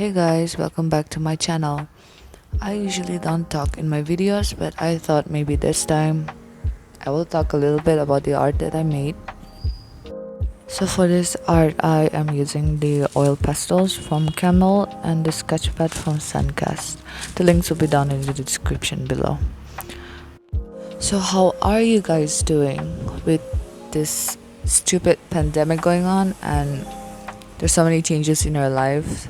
Hey guys, welcome back to my channel. I usually don't talk in my videos, but I thought maybe this time I will talk a little bit about the art that I made. So for this art, I am using the oil pastels from Camel and the sketchpad from Suncast. The links will be down in the description below. So how are you guys doing with this stupid pandemic going on, and there's so many changes in your lives?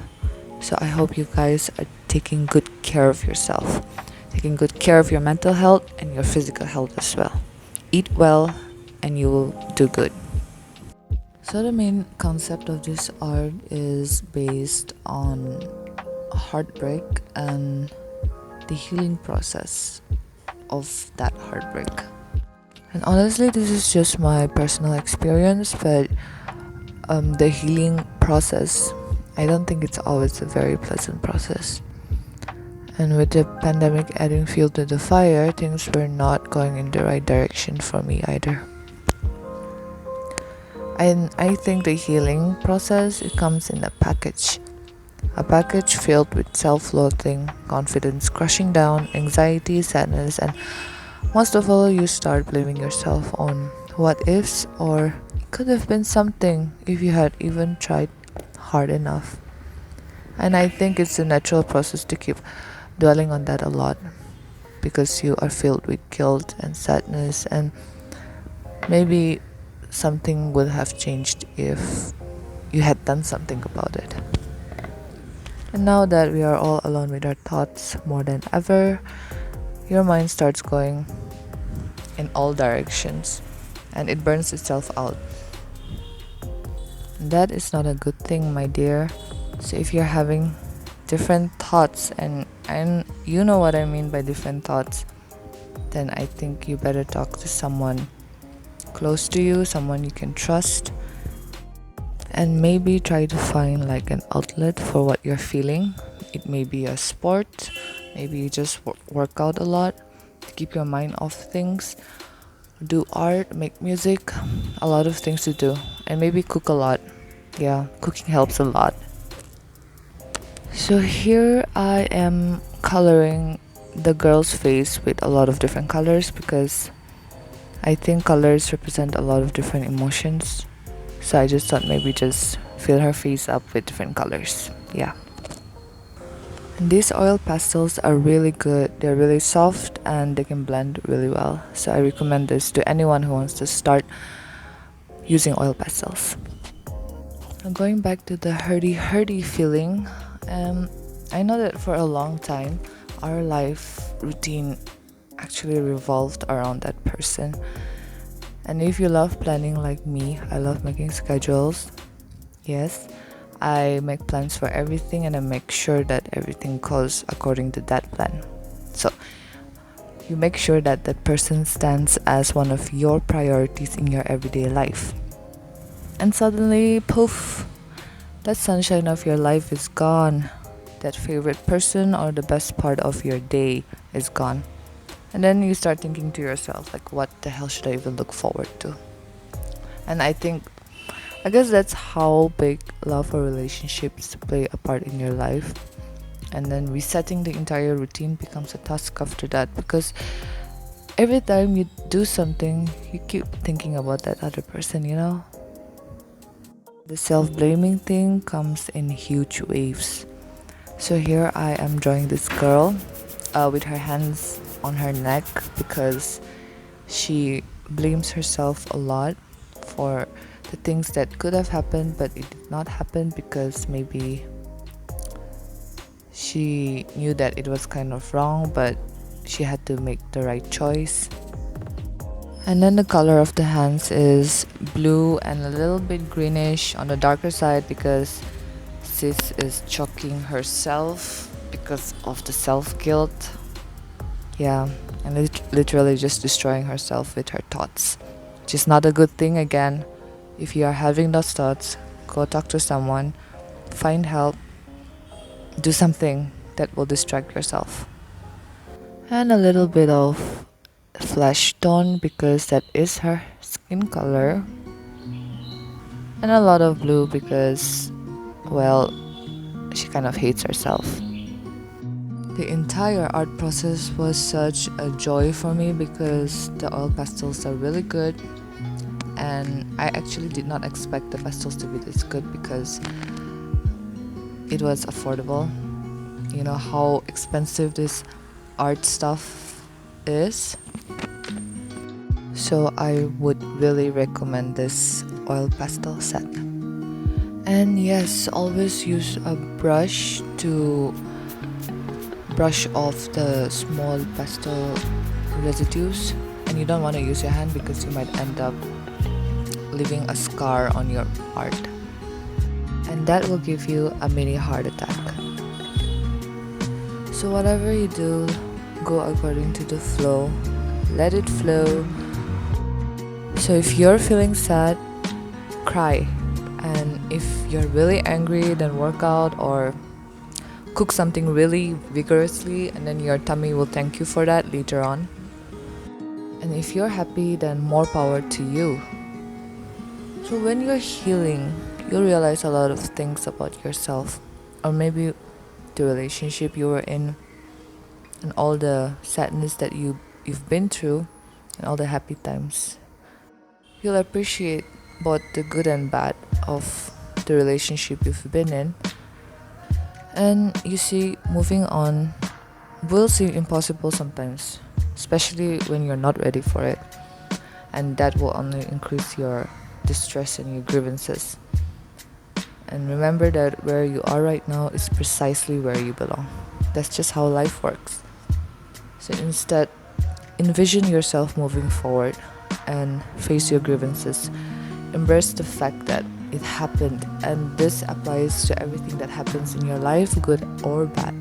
So I hope you guys are taking good care of yourself, taking good care of your mental health and your physical health as well. Eat well and you will do good. So the main concept of this art is based on heartbreak and the healing process of that heartbreak. And honestly, this is just my personal experience, but the healing process, I don't think it's always a very pleasant process. And with the pandemic adding fuel to the fire, things were not going in the right direction for me either. And I think the healing process, it comes in a package. A package filled with self-loathing, confidence crushing down, anxiety, sadness, and most of all, you start blaming yourself on what ifs, or it could have been something if you had even tried hard enough. And I think it's a natural process to keep dwelling on that a lot because you are filled with guilt and sadness, and maybe something would have changed if you had done something about it. And now that we are all alone with our thoughts more than ever, your mind starts going in all directions and it burns itself out. And that is not a good thing, my dear. So if you're having different thoughts, and you know what I mean by different thoughts, then I think you better talk to someone close to you, someone you can trust, and maybe try to find like an outlet for what you're feeling. It may be a sport, maybe you just work out a lot to keep your mind off things, do art, make music, a lot of things to do, and maybe cook a lot. Yeah, cooking helps a lot. So here I am coloring the girl's face with a lot of different colors because I think colors represent a lot of different emotions. So I just thought maybe just fill her face up with different colors. Yeah. And these oil pastels are really good. They're really soft and they can blend really well. So I recommend this to anyone who wants to start using oil pastels. And going back to the hurdy feeling, I know that for a long time our life routine actually revolved around that person. And if you love planning like me, I love making schedules. Yes, I make plans for everything and I make sure that everything goes according to that plan. So you make sure that that person stands as one of your priorities in your everyday life. And suddenly, poof, that sunshine of your life is gone. That favorite person or the best part of your day is gone. And then you start thinking to yourself, like, what the hell should I even look forward to? And I guess that's how big love or relationships play a part in your life. And then resetting the entire routine becomes a task after that, because every time you do something, you keep thinking about that other person, you know? The self-blaming thing comes in huge waves. So here I am drawing this girl with her hands on her neck because she blames herself a lot for the things that could have happened but it did not happen because maybe she knew that it was kind of wrong, but she had to make the right choice. And then the color of the hands is blue and a little bit greenish on the darker side because sis is choking herself because of the self-guilt. Yeah, and literally just destroying herself with her thoughts, which is not a good thing. Again, if you are having those thoughts, go talk to someone, find help, do something that will distract yourself. And a little bit of flesh tone because that is her skin color, and a lot of blue because, well, she kind of hates herself. The entire art process was such a joy for me because the oil pastels are really good, and I actually did not expect the pastels to be this good because it was affordable. You know how expensive this art stuff is. So I would really recommend this oil pastel set. And yes, always use a brush to brush off the small pastel residues. And you don't want to use your hand because you might end up leaving a scar on your art. And that will give you a mini heart attack. So whatever you do, go according to the flow. Let it flow. So if you're feeling sad, cry. And if you're really angry, then work out or cook something really vigorously, and then your tummy will thank you for that later on. And if you're happy, then more power to you. So when you're healing, you'll realize a lot of things about yourself, or maybe the relationship you were in, and all the sadness that you've been through, and all the happy times. You'll appreciate both the good and bad of the relationship you've been in. And you see, moving on will seem impossible sometimes, especially when you're not ready for it. And that will only increase your distress and your grievances. And remember that where you are right now is precisely where you belong. That's just how life works. So instead, envision yourself moving forward and face your grievances. Embrace the fact that it happened, and this applies to everything that happens in your life, good or bad.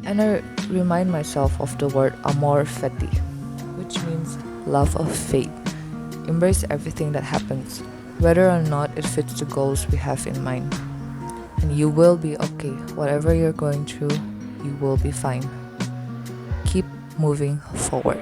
And I remind myself of the word amor fati, which means love of fate. Embrace everything that happens, whether or not it fits the goals we have in mind. And you will be okay. Whatever you're going through, you will be fine. Keep moving forward.